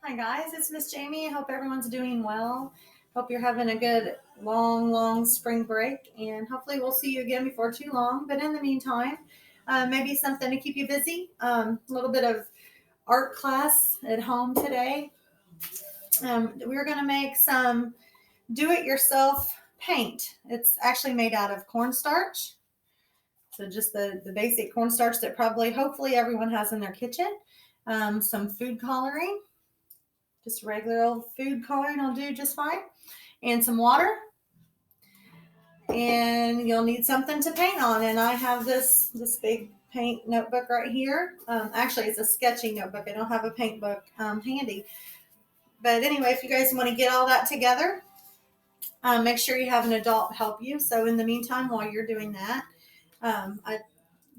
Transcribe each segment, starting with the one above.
Hi guys, it's Miss Jamie. I hope everyone's doing well. Hope you're having a good long spring break, and hopefully we'll see you again before too long. But in the meantime, maybe something to keep you busy. A little bit of art class at home today. We're going to make some do-it-yourself paint. It's actually made out of cornstarch. So just the basic cornstarch that hopefully everyone has in their kitchen. Some food coloring. Just regular old food coloring will do just fine. And some water. And you'll need something to paint on. And I have this big paint notebook right here. Actually, it's a sketching notebook. I don't have a paint book handy. But anyway, if you guys want to get all that together, make sure you have an adult help you. So in the meantime, while you're doing that, I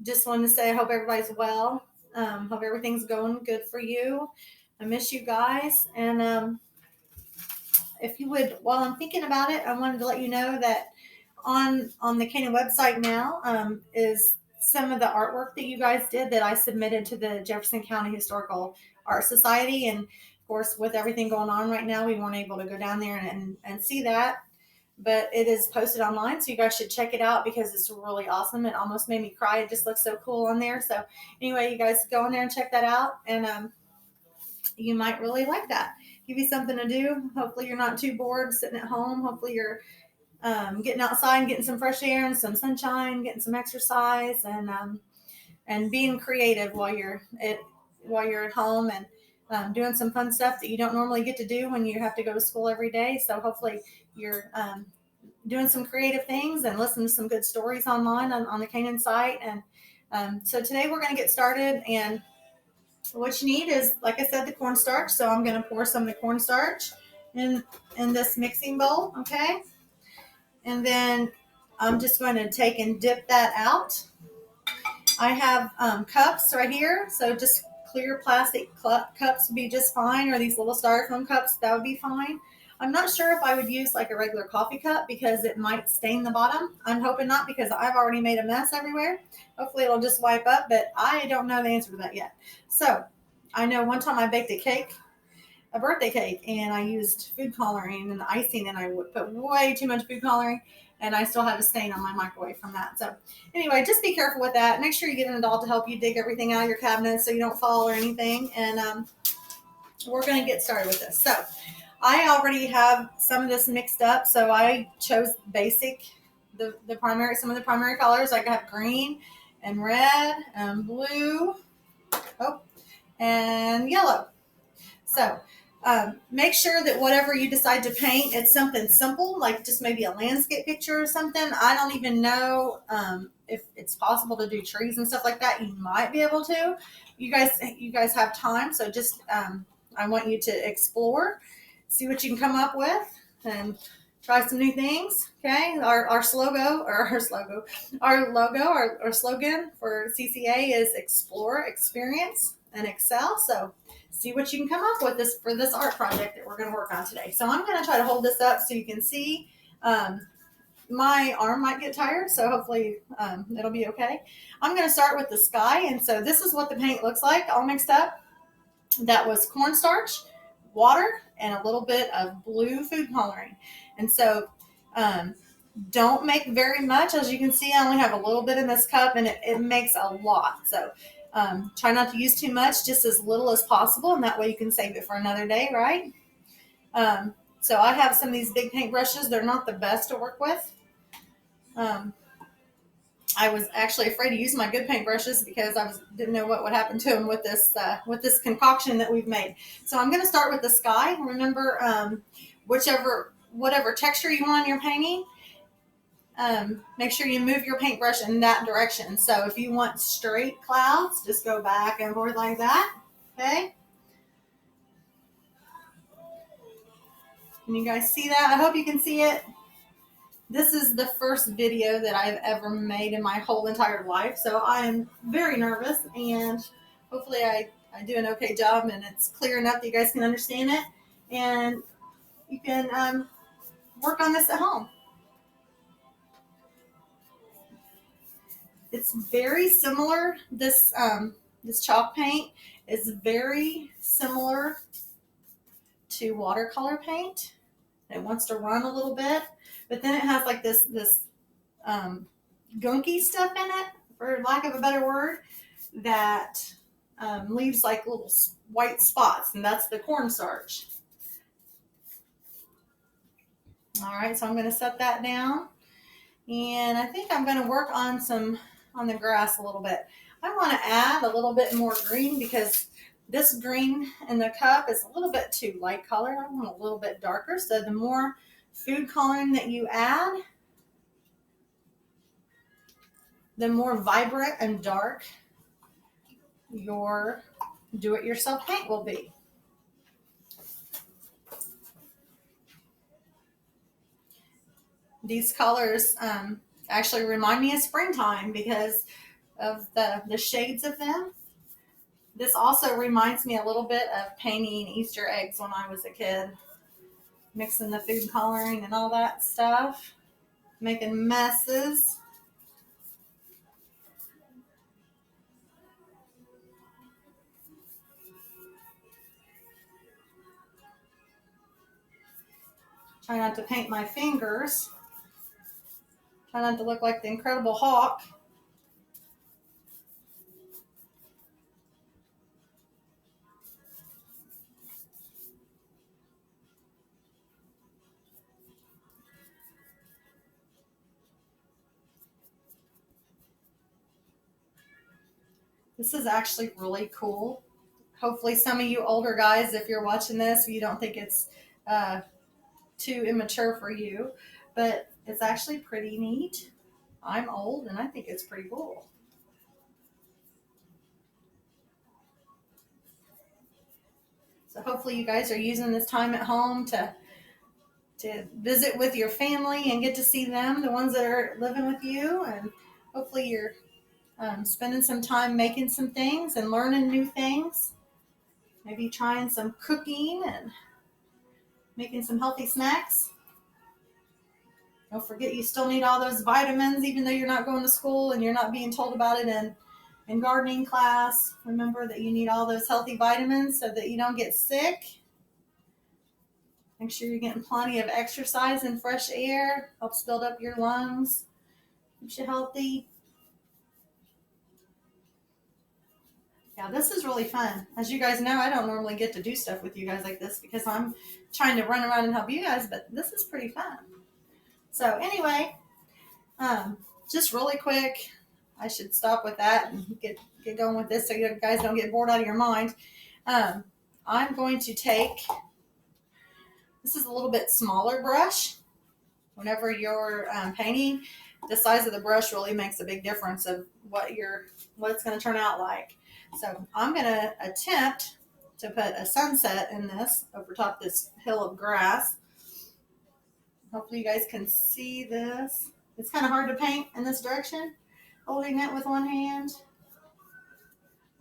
just wanted to say I hope everybody's well. Hope everything's going good for you. I miss you guys. And if you would, while I'm thinking about it, I wanted to let you know that on the Canaan website now is some of the artwork that you guys did that I submitted to the Jefferson County Historical Art Society. And of course, with everything going on right now, we weren't able to go down there and see that. But it is posted online, so you guys should check it out because it's really awesome. It almost made me cry. It just looks so cool on there. So anyway, you guys go in there and check that out, and you might really like that. Give you something to do. Hopefully you're not too bored sitting at home. Hopefully you're getting outside and getting some fresh air and some sunshine, getting some exercise, and being creative while you're at home, and doing some fun stuff that you don't normally get to do when you have to go to school every day. So hopefully you're doing some creative things and listening to some good stories online on the Canaan site. And so today we're going to get started, and what you need is, like I said, the cornstarch. So I'm going to pour some of the cornstarch in this mixing bowl, okay? And then I'm just going to take and dip that out. I have cups right here, so just clear plastic cups would be just fine, or these little styrofoam cups, that would be fine. I'm not sure if I would use like a regular coffee cup because it might stain the bottom. I'm hoping not, because I've already made a mess everywhere. Hopefully it'll just wipe up, but I don't know the answer to that yet. So I know one time I baked a birthday cake, and I used food coloring and icing, and I put way too much food coloring, and I still have a stain on my microwave from that. So anyway, just be careful with that. Make sure you get an adult to help you dig everything out of your cabinet so you don't fall or anything. And we're going to get started with this. So I already have some of this mixed up, so I chose basic, some of the primary colors. I have green and red and blue, and yellow. So make sure that whatever you decide to paint, it's something simple, like just maybe a landscape picture or something. I don't even know if it's possible to do trees and stuff like that. You might be able to. You guys have time, so just I want you to explore, see what you can come up with, and try some new things. Okay, our slogan for CCA is explore, experience, and excel. So see what you can come up with for this art project that we're going to work on today. So I'm going to try to hold this up so you can see. My arm might get tired, so hopefully it'll be okay. I'm going to start with the sky, and so this is what the paint looks like all mixed up. That was cornstarch, water, and a little bit of blue food coloring. And so don't make very much. As you can see, I only have a little bit in this cup, and it makes a lot. So try not to use too much, just as little as possible, and that way you can save it for another day, right? So I have some of these big paint brushes. They're not the best to work with. I was actually afraid to use my good paint brushes because didn't know what would happen to them with this concoction that we've made. So I'm going to start with the sky. Remember, whatever texture you want in your painting, make sure you move your paintbrush in that direction. So if you want straight clouds, just go back and forth like that. Okay. Can you guys see that? I hope you can see it. This is the first video that I've ever made in my whole entire life, so I'm very nervous, and hopefully I do an okay job and it's clear enough that you guys can understand it, and you can work on this at home. It's very similar. This chalk paint is very similar to watercolor paint. It wants to run a little bit, but then it has like this gunky stuff in it, for lack of a better word, that leaves like little white spots, and that's the cornstarch. All right, so I'm going to set that down, and I think I'm going to work on the grass a little bit. I want to add a little bit more green because this green in the cup is a little bit too light color. I want a little bit darker. So the more food coloring that you add, the more vibrant and dark your do-it-yourself paint will be. These colors actually remind me of springtime because of the shades of them. This also reminds me a little bit of painting Easter eggs when I was a kid, mixing the food coloring and all that stuff, making messes. Try not to paint my fingers. Try not to look like the Incredible Hulk. This is actually really cool. Hopefully some of you older guys, if you're watching this, you don't think it's too immature for you, but it's actually pretty neat. I'm old and I think it's pretty cool. So hopefully you guys are using this time at home to visit with your family and get to see them, the ones that are living with you, and hopefully you're spending some time making some things and learning new things. Maybe trying some cooking and making some healthy snacks. Don't forget you still need all those vitamins even though you're not going to school and you're not being told about it in gardening class. Remember that you need all those healthy vitamins so that you don't get sick. Make sure you're getting plenty of exercise and fresh air. Helps build up your lungs. Keeps you healthy. Yeah, this is really fun. As you guys know, I don't normally get to do stuff with you guys like this because I'm trying to run around and help you guys, but this is pretty fun. So anyway, just really quick, I should stop with that and get going with this so you guys don't get bored out of your mind. I'm going to take, this is a little bit smaller brush. Whenever you're painting, the size of the brush really makes a big difference of what it's going to turn out like. So I'm going to attempt to put a sunset in this over top this hill of grass. Hopefully you guys can see this. It's kind of hard to paint in this direction, holding it with one hand.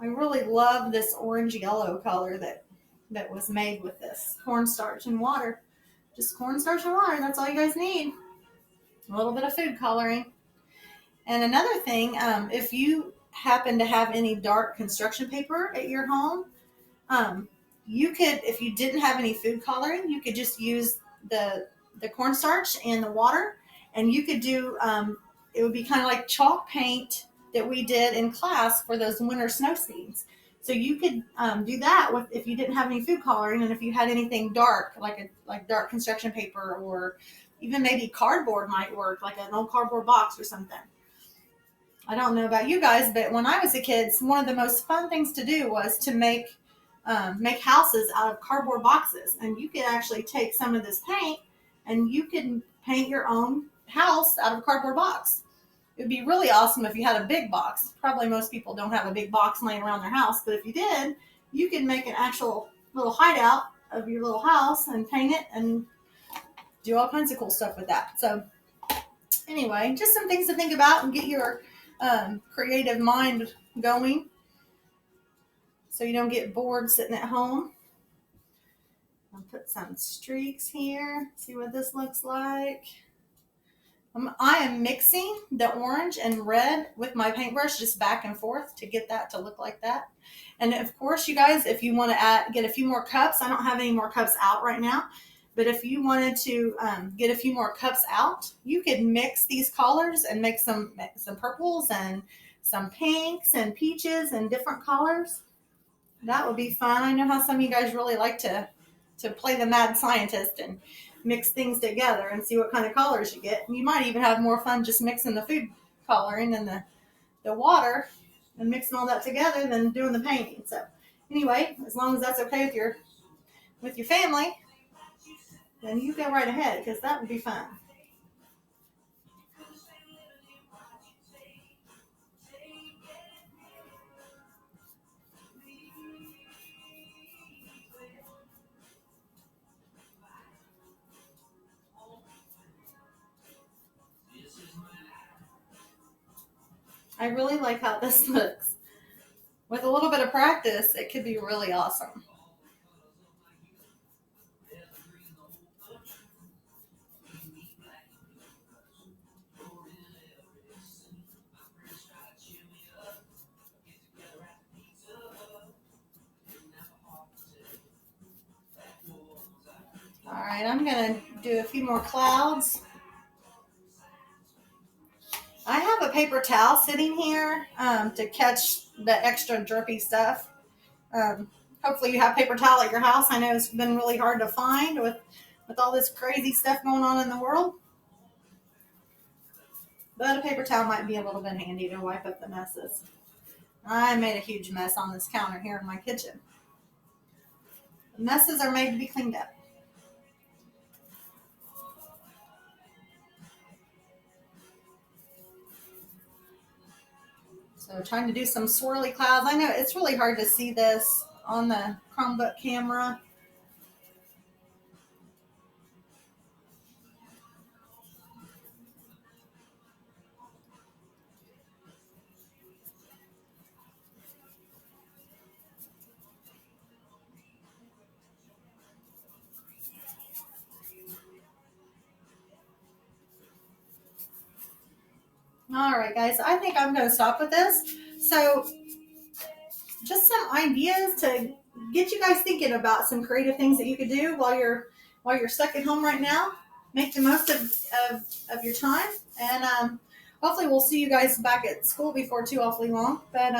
I really love this orange yellow color that was made with this cornstarch and water. Just cornstarch and water, that's all you guys need. A little bit of food coloring. And another thing, if you happen to have any dark construction paper at your home, you could, if you didn't have any food coloring, you could just use the cornstarch and the water, and you could do, it would be kind of like chalk paint that we did in class for those winter snow scenes. So you could do that with, if you didn't have any food coloring, and if you had anything dark, like dark construction paper, or even maybe cardboard might work, like an old cardboard box or something. I don't know about you guys, but when I was a kid, one of the most fun things to do was to make houses out of cardboard boxes. And you could actually take some of this paint and you can paint your own house out of a cardboard box. It would be really awesome if you had a big box. Probably most people don't have a big box laying around their house, but if you did, you could make an actual little hideout of your little house and paint it and do all kinds of cool stuff with that. So anyway, just some things to think about and get your creative mind going so you don't get bored sitting at home. I'll put some streaks here, see what this looks like. I am mixing the orange and red with my paintbrush just back and forth to get that to look like that. And of course, you guys, if you want to get a few more cups, I don't have any more cups out right now, but if you wanted to get a few more cups out, you could mix these colors and make some purples and some pinks and peaches and different colors. That would be fun. I know how some of you guys really like to play the mad scientist and mix things together and see what kind of colors you get. You might even have more fun just mixing the food coloring and the water and mixing all that together than doing the painting. So anyway, as long as that's okay with your family, then you go right ahead because that would be fun. I really like how this looks. With a little bit of practice, it could be really awesome. All right, I'm going to do a few more clouds. I have a paper towel sitting here to catch the extra drippy stuff. Um, Hopefully you have paper towel at your house. I know it's been really hard to find with all this crazy stuff going on in the world. But a paper towel might be a little bit handy to wipe up the messes. I made a huge mess on this counter here in my kitchen. The messes are made to be cleaned up. So trying to do some swirly clouds. I know it's really hard to see this on the Chromebook camera. All right, guys, I think I'm going to stop with this. So just some ideas to get you guys thinking about some creative things that you could do while you're stuck at home right now. Make the most of your time, and hopefully we'll see you guys back at school before too awfully long. But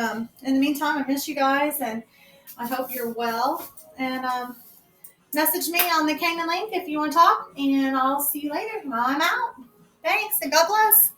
in the meantime, I miss you guys, and I hope you're well. And message me on the Canaan link if you want to talk, and I'll see you later. I'm out. Thanks, and God bless.